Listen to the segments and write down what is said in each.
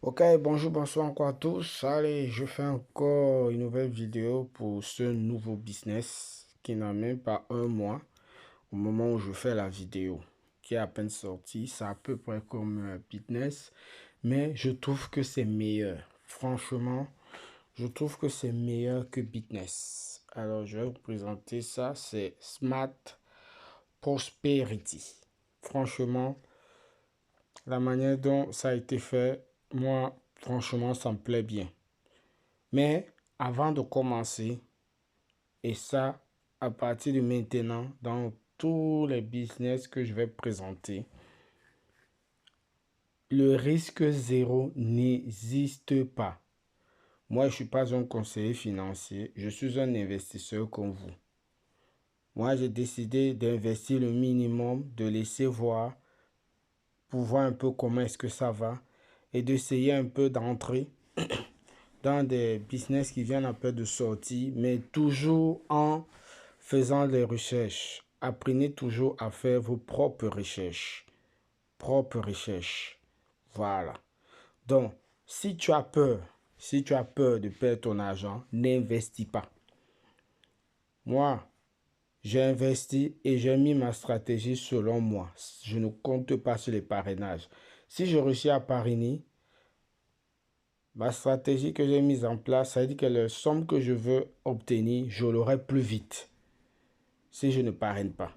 Ok, bonjour, bonsoir encore à tous. Allez, je fais encore une nouvelle vidéo pour ce nouveau business qui n'a même pas un mois au moment où je fais la vidéo, qui est à peine sorti. C'est à peu près comme business, mais je trouve que c'est meilleur. Franchement, je trouve que c'est meilleur que business. Alors, je vais vous présenter ça. C'est Smart Prosperity. Franchement, la manière dont ça a été fait, moi, franchement, ça me plaît bien. Mais avant de commencer, et ça, à partir de maintenant, dans tous les business que je vais présenter, le risque zéro n'existe pas. Moi, je ne suis pas un conseiller financier, je suis un investisseur comme vous. Moi, j'ai décidé d'investir le minimum, de laisser voir, pour voir un peu comment est-ce que ça va, et d'essayer un peu d'entrer dans des business qui viennent un peu de sortie, mais toujours en faisant des recherches. Apprenez toujours à faire vos propres recherches. Propres recherches. Voilà. Donc, si tu as peur de perdre ton argent, n'investis pas. Moi, j'ai investi et j'ai mis ma stratégie selon moi. Je ne compte pas sur les parrainages. Si je réussis à parrainer, ma stratégie que j'ai mise en place, ça veut dire que la somme que je veux obtenir, je l'aurai plus vite si je ne parraine pas.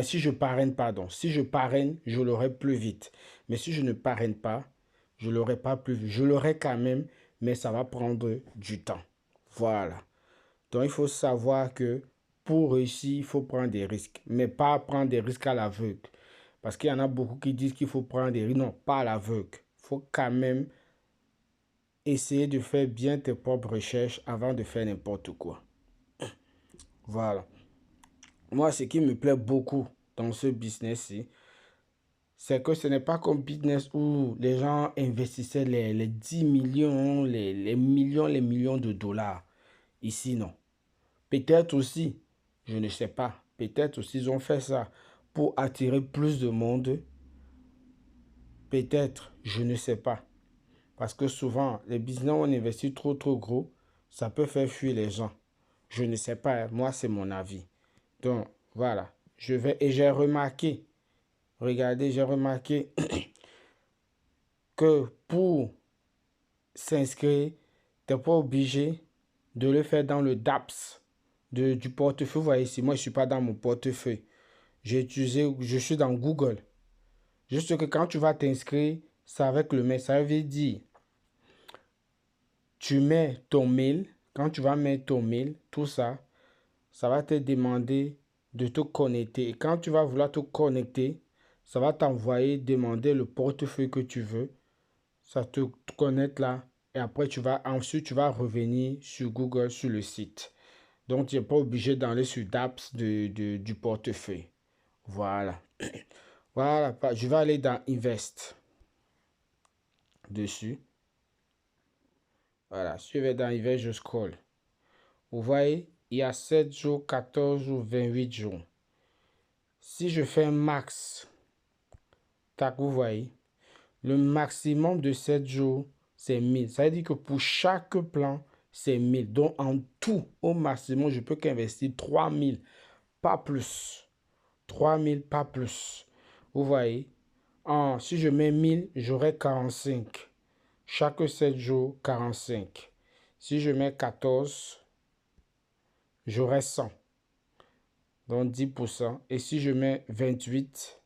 Si je parraine, pardon. Si je parraine, je l'aurai plus vite. Mais si je ne parraine pas, je l'aurai pas plus vite. Je l'aurai quand même, mais ça va prendre du temps. Voilà. Donc, il faut savoir que pour réussir, il faut prendre des risques. Mais pas prendre des risques à l'aveugle. Parce qu'il y en a beaucoup qui disent qu'il faut prendre des risques. Non, pas à l'aveugle. Il faut quand même essayer de faire bien tes propres recherches avant de faire n'importe quoi. Voilà. Moi, ce qui me plaît beaucoup dans ce business-ci, c'est que ce n'est pas comme business où les gens investissaient les 10 millions, les millions de dollars. Ici, non. Peut-être aussi, je ne sais pas, peut-être aussi ils ont fait ça pour attirer plus de monde. Peut-être, je ne sais pas. Parce que souvent, les business où on investit trop gros, ça peut faire fuir les gens. Je ne sais pas, moi c'est mon avis. Donc, voilà. Et j'ai remarqué, regardez, j'ai remarqué que pour s'inscrire, tu n'es pas obligé de le faire dans le DAPS du portefeuille. Vous voyez ici, moi je ne suis pas dans mon portefeuille. Je suis dans Google. Juste que quand tu vas t'inscrire, c'est avec le mail. Ça veut dire, tu mets ton mail. Quand tu vas mettre ton mail, tout ça, ça va te demander de te connecter. Et quand tu vas vouloir te connecter, ça va t'envoyer demander le portefeuille que tu veux. Ça te connecte là. Et après, ensuite, tu vas revenir sur Google, sur le site. Donc, tu n'es pas obligé d'aller sur DApps du portefeuille. Voilà. Voilà. Je vais aller dans Invest dessus. Voilà. Si je vais dans Invest, je scroll. Vous voyez, il y a 7 jours, 14 jours, 28 jours. Si je fais un max, tac, vous voyez, le maximum de 7 jours, c'est 1000. Ça veut dire que pour chaque plan, c'est 1000. Donc, en tout, au maximum, je peux qu'investir 3000, pas plus. 3000, pas plus. Vous voyez, si je mets 1000, j'aurai 45. Chaque 7 jours, 45. Si je mets 14, j'aurai 100. Donc 10%. Et si je mets 28,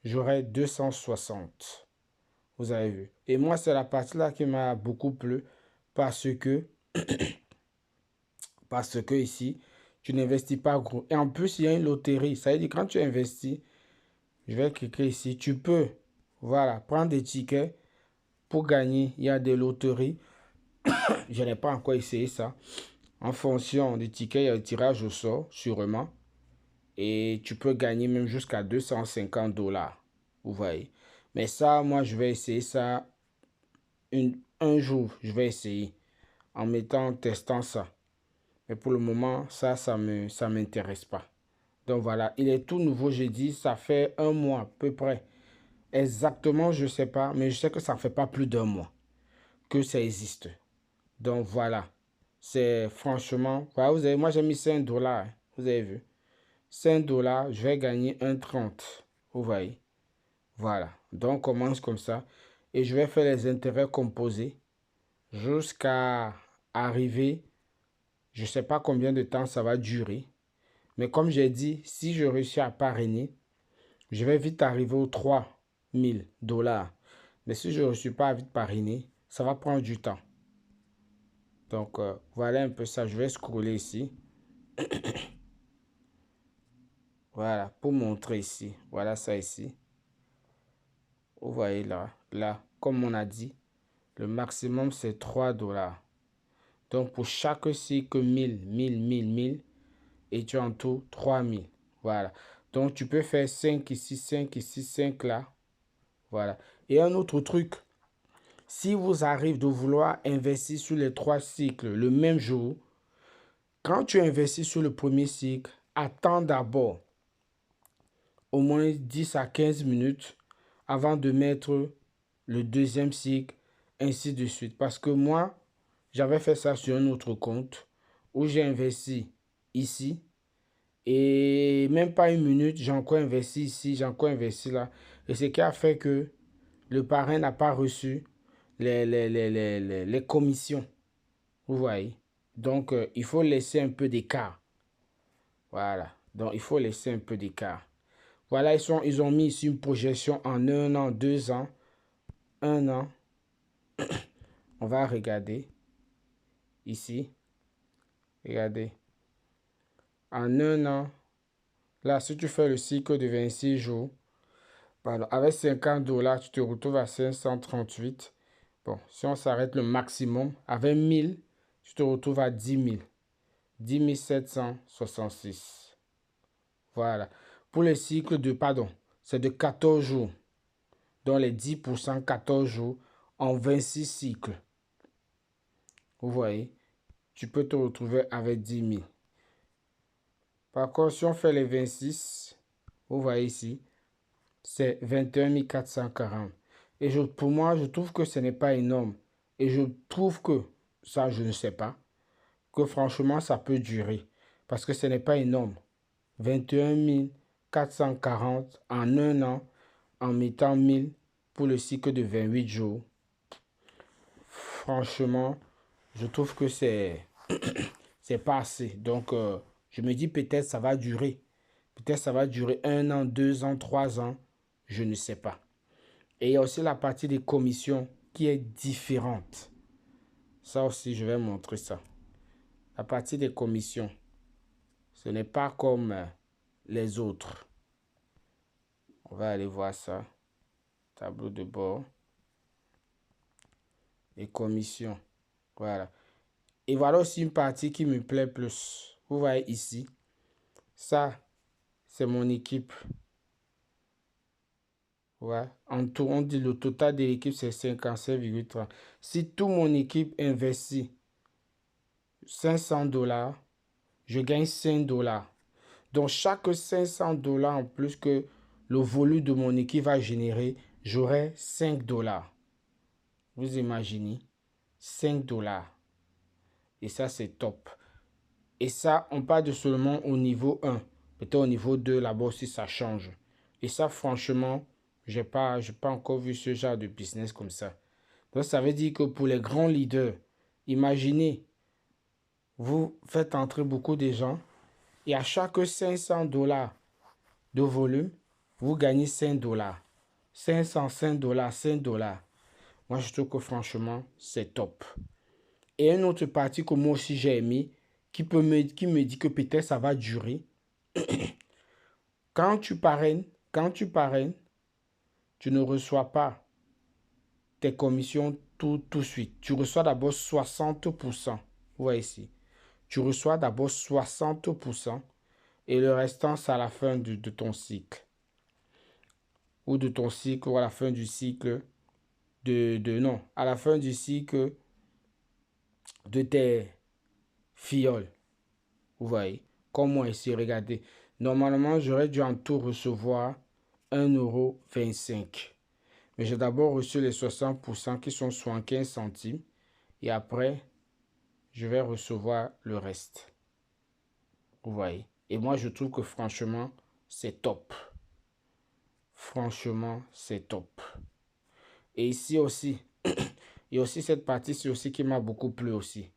j'aurai 260. Vous avez vu. Et moi, c'est la partie-là qui m'a beaucoup plu parce que ici, tu n'investis pas gros. Et en plus, il y a une loterie. Ça veut dire quand tu investis, je vais cliquer ici, tu peux, voilà, prendre des tickets pour gagner. Il y a des loteries. Je n'ai pas encore essayé ça. En fonction des tickets, il y a le tirage au sort, sûrement. Et tu peux gagner même jusqu'à 250 dollars. Vous voyez. Mais ça, moi, je vais essayer ça un jour. Je vais essayer en testant ça. Mais pour le moment, ça m'intéresse pas. Donc voilà, il est tout nouveau, j'ai dit, ça fait un mois à peu près. Exactement, je ne sais pas, mais je sais que ça ne fait pas plus d'un mois que ça existe. Donc voilà, c'est franchement, voilà, vous avez, moi j'ai mis 5 dollars, hein, vous avez vu. 5 dollars, je vais gagner 1,30. Vous voyez, voilà. Donc on commence comme ça et je vais faire les intérêts composés jusqu'à arriver, je ne sais pas combien de temps ça va durer. Mais comme j'ai dit, si je réussis à parrainer, je vais vite arriver aux 3 000 dollars. Mais si je ne réussis pas à vite parrainer, ça va prendre du temps. Donc, voilà un peu ça. Je vais scroller ici. Voilà, pour montrer ici. Voilà ça ici. Vous voyez là, comme on a dit, le maximum c'est 3 dollars. Donc, pour chaque cycle, 1000, et tu as en tout 3000. Voilà. Donc, tu peux faire 5 ici, 5 ici, 5 là. Voilà. Et un autre truc, si vous arrivez de vouloir investir sur les 3 cycles le même jour, quand tu investis sur le premier cycle, attends d'abord au moins 10 à 15 minutes avant de mettre le deuxième cycle, ainsi de suite. Parce que moi, j'avais fait ça sur un autre compte où j'ai investi ici et même pas une minute, j'ai encore investi ici, j'ai encore investi là. Et ce qui a fait que le parrain n'a pas reçu les commissions. Vous voyez? Donc, il faut laisser un peu d'écart. Voilà. Donc, il faut laisser un peu d'écart. Voilà, ils ont mis ici une projection en 1 an, 2 ans, 1 an. On va regarder ici. Regardez. En 1 an, là, si tu fais le cycle de 26 jours, pardon, avec 50 dollars, tu te retrouves à 538. Bon, si on s'arrête le maximum, avec 1000, tu te retrouves à 10 000. 10 766. Voilà. Pour le cycle de, pardon, c'est de 14 jours. Donc les 10%, 14 jours en 26 cycles. Vous voyez, tu peux te retrouver avec 10 000. Par contre, si on fait les 26, vous voyez ici, c'est 21 440. Et pour moi, je trouve que ce n'est pas énorme. Et je trouve que, ça je ne sais pas, que franchement ça peut durer. Parce que ce n'est pas énorme. 21 440 en 1 an en mettant 1000 pour le cycle de 28 jours. Franchement, je trouve que c'est pas assez. Donc, je me dis peut-être ça va durer. Peut-être ça va durer 1 an, 2 ans, 3 ans. Je ne sais pas. Et il y a aussi la partie des commissions qui est différente. Ça aussi, je vais montrer ça. La partie des commissions, ce n'est pas comme les autres. On va aller voir ça. Tableau de bord. Les commissions. Voilà. Et voilà aussi une partie qui me plaît plus. Vous voyez ici. Ça, c'est mon équipe. Ouais. En tout, on dit le total de l'équipe, c'est 57,3. Si toute mon équipe investit 500 dollars, je gagne 5 dollars. Donc, chaque 500 dollars en plus que le volume de mon équipe va générer, j'aurai 5 dollars. Vous imaginez? 5 dollars. Et ça, c'est top. Et ça, on parle de seulement au niveau 1. Peut-être au niveau 2, là-bas aussi, ça change. Et ça, franchement, j'ai pas encore vu ce genre de business comme ça. Donc, ça veut dire que pour les grands leaders, imaginez, vous faites entrer beaucoup de gens et à chaque 500 dollars de volume, vous gagnez 5 dollars. 505 dollars, 5 dollars. Moi, je trouve que franchement, c'est top. Et une autre partie que moi aussi j'ai aimé, qui me dit que peut-être ça va durer. Quand tu parraines, tu ne reçois pas tes commissions tout de suite. Tu reçois d'abord 60%. Vous voyez ici. Tu reçois d'abord 60% et le restant, c'est à la fin de ton cycle. Ou de ton cycle, ou à la fin du cycle non, à la fin du cycle de tes filleuls. Vous voyez. Comme moi ici, regardez. Normalement, j'aurais dû en tout recevoir 1,25 €. Mais j'ai d'abord reçu les 60% qui sont 75 centimes. Et après, je vais recevoir le reste. Vous voyez. Et moi, je trouve que franchement, c'est top. Franchement, c'est top. Et ici aussi, il y a aussi cette partie-ci aussi qui m'a beaucoup plu aussi.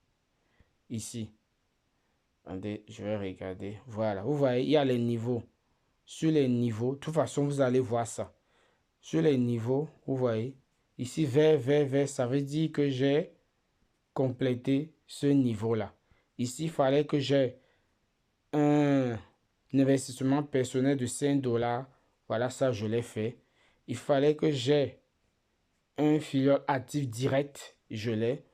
Ici. Attendez, je vais regarder. Voilà, vous voyez, il y a les niveaux. Sur les niveaux, de toute façon, vous allez voir ça. Sur les niveaux, vous voyez, ici, vert, ça veut dire que j'ai complété ce niveau-là. Ici, il fallait que j'ai un investissement personnel de 5 dollars. Voilà, ça, je l'ai fait. Il fallait que j'ai un filiale actif direct. Je l'ai.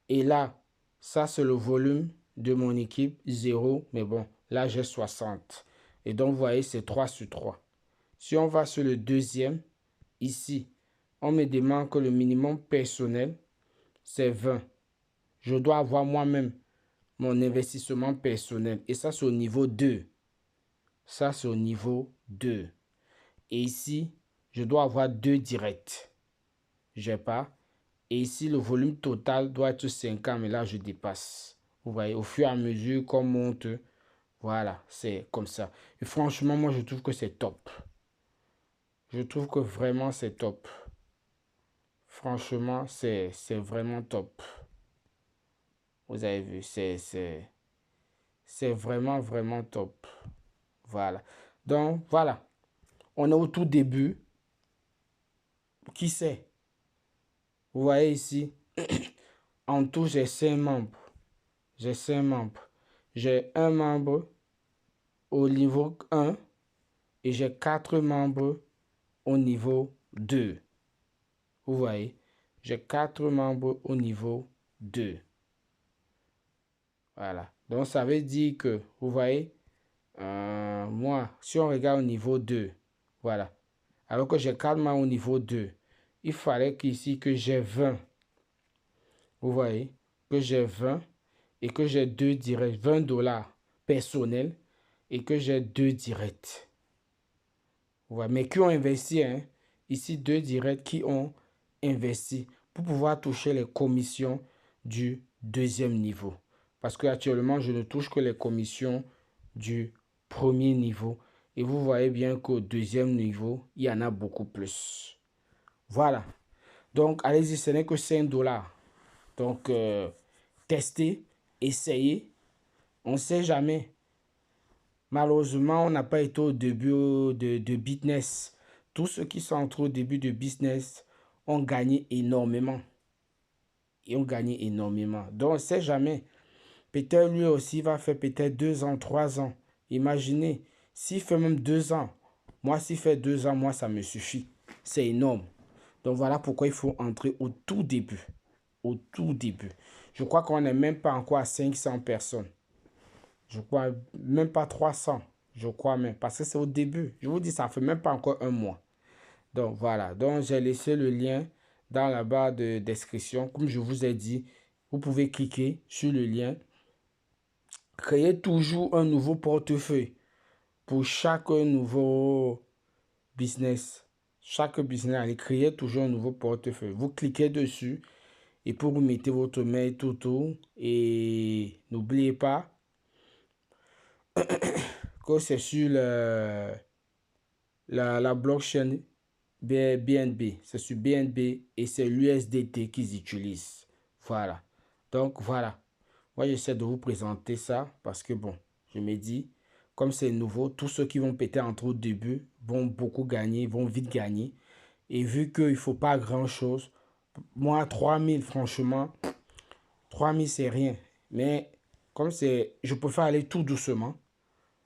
Et là, ça, c'est le volume de mon équipe, 0. Mais bon, là, j'ai 60. Et donc, vous voyez, c'est 3 sur 3. Si on va sur le deuxième, ici, on me demande que le minimum personnel, c'est 20. Je dois avoir moi-même mon investissement personnel. Et ça, c'est au niveau 2. Ça, c'est au niveau 2. Et ici, je dois avoir 2 directs. Je n'ai pas. Et ici, le volume total doit être 50, mais là, je dépasse. Vous voyez, au fur et à mesure qu'on monte, voilà, c'est comme ça. Et franchement, moi, je trouve que c'est top. Je trouve que vraiment, c'est top. Franchement, c'est vraiment top. Vous avez vu, c'est vraiment, vraiment top. Voilà. Donc, voilà. On est au tout début. Qui sait? Vous voyez ici, en tout, j'ai 5 membres. J'ai 5 membres. J'ai un membre au niveau 1 et j'ai 4 membres au niveau 2. Vous voyez, j'ai 4 membres au niveau 2. Voilà. Donc, ça veut dire que, vous voyez, moi, si on regarde au niveau 2, voilà. Alors que j'ai 4 membres au niveau 2, il fallait qu'ici, que j'ai 20. Vous voyez, que j'ai 20 et que j'ai 2 directs, 20 dollars personnels et que j'ai 2 directs. Ouais, mais qui ont investi, hein? Ici, 2 directs qui ont investi pour pouvoir toucher les commissions du deuxième niveau. Parce que actuellement, je ne touche que les commissions du premier niveau. Et vous voyez bien qu'au deuxième niveau, il y en a beaucoup plus. Voilà. Donc, allez-y, ce n'est que 5 dollars. Donc, testez, essayez. On ne sait jamais. Malheureusement, on n'a pas été au début de business. Tous ceux qui sont entrés au début de business ont gagné énormément. Ils ont gagné énormément. Donc, on ne sait jamais. Peut-être lui aussi va faire peut-être 2 ans, 3 ans. Imaginez, s'il fait même 2 ans. Moi, s'il fait 2 ans, moi, ça me suffit. C'est énorme. Donc, voilà pourquoi il faut entrer au tout début. Au tout début. Je crois qu'on n'est même pas encore à 500 personnes. Je crois même pas 300. Je crois même. Parce que c'est au début. Je vous dis, ça fait même pas encore un mois. Donc voilà. Donc j'ai laissé le lien dans la barre de description. Comme je vous ai dit, vous pouvez cliquer sur le lien. Créez toujours un nouveau portefeuille pour chaque nouveau business. Chaque business, allez créer toujours un nouveau portefeuille. Vous cliquez dessus et pour vous mettez votre mail tout. Et n'oubliez pas que c'est sur la blockchain BNB. C'est sur BNB et c'est l'USDT qu'ils utilisent. Voilà. Donc, voilà. Moi, j'essaie de vous présenter ça parce que, bon, je me dis, comme c'est nouveau, tous ceux qui vont péter entre au début vont beaucoup gagner, vont vite gagner. Et vu qu'il ne faut pas grand-chose, moi, 3000, franchement, 3000, c'est rien. Mais comme c'est, je préfère aller tout doucement.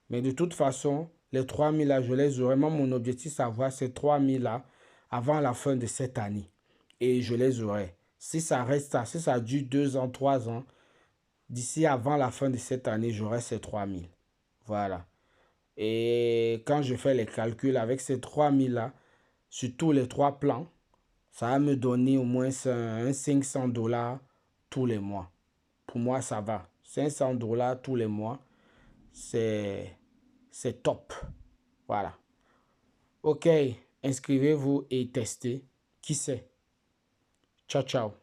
Mais de toute façon, les 3000 là, je les aurai. Moi, mon objectif, c'est avoir ces 3000 là avant la fin de cette année. Et je les aurai. Si ça reste ça, si ça dure 2 ans, 3 ans, d'ici avant la fin de cette année, j'aurai ces 3000. Voilà. Et quand je fais les calculs avec ces 3000 là, sur tous les 3 plans, ça va me donner au moins un 500 dollars tous les mois. Pour moi, ça va. 500 dollars tous les mois, c'est top. Voilà. Ok. Inscrivez-vous et testez. Qui sait? Ciao, ciao.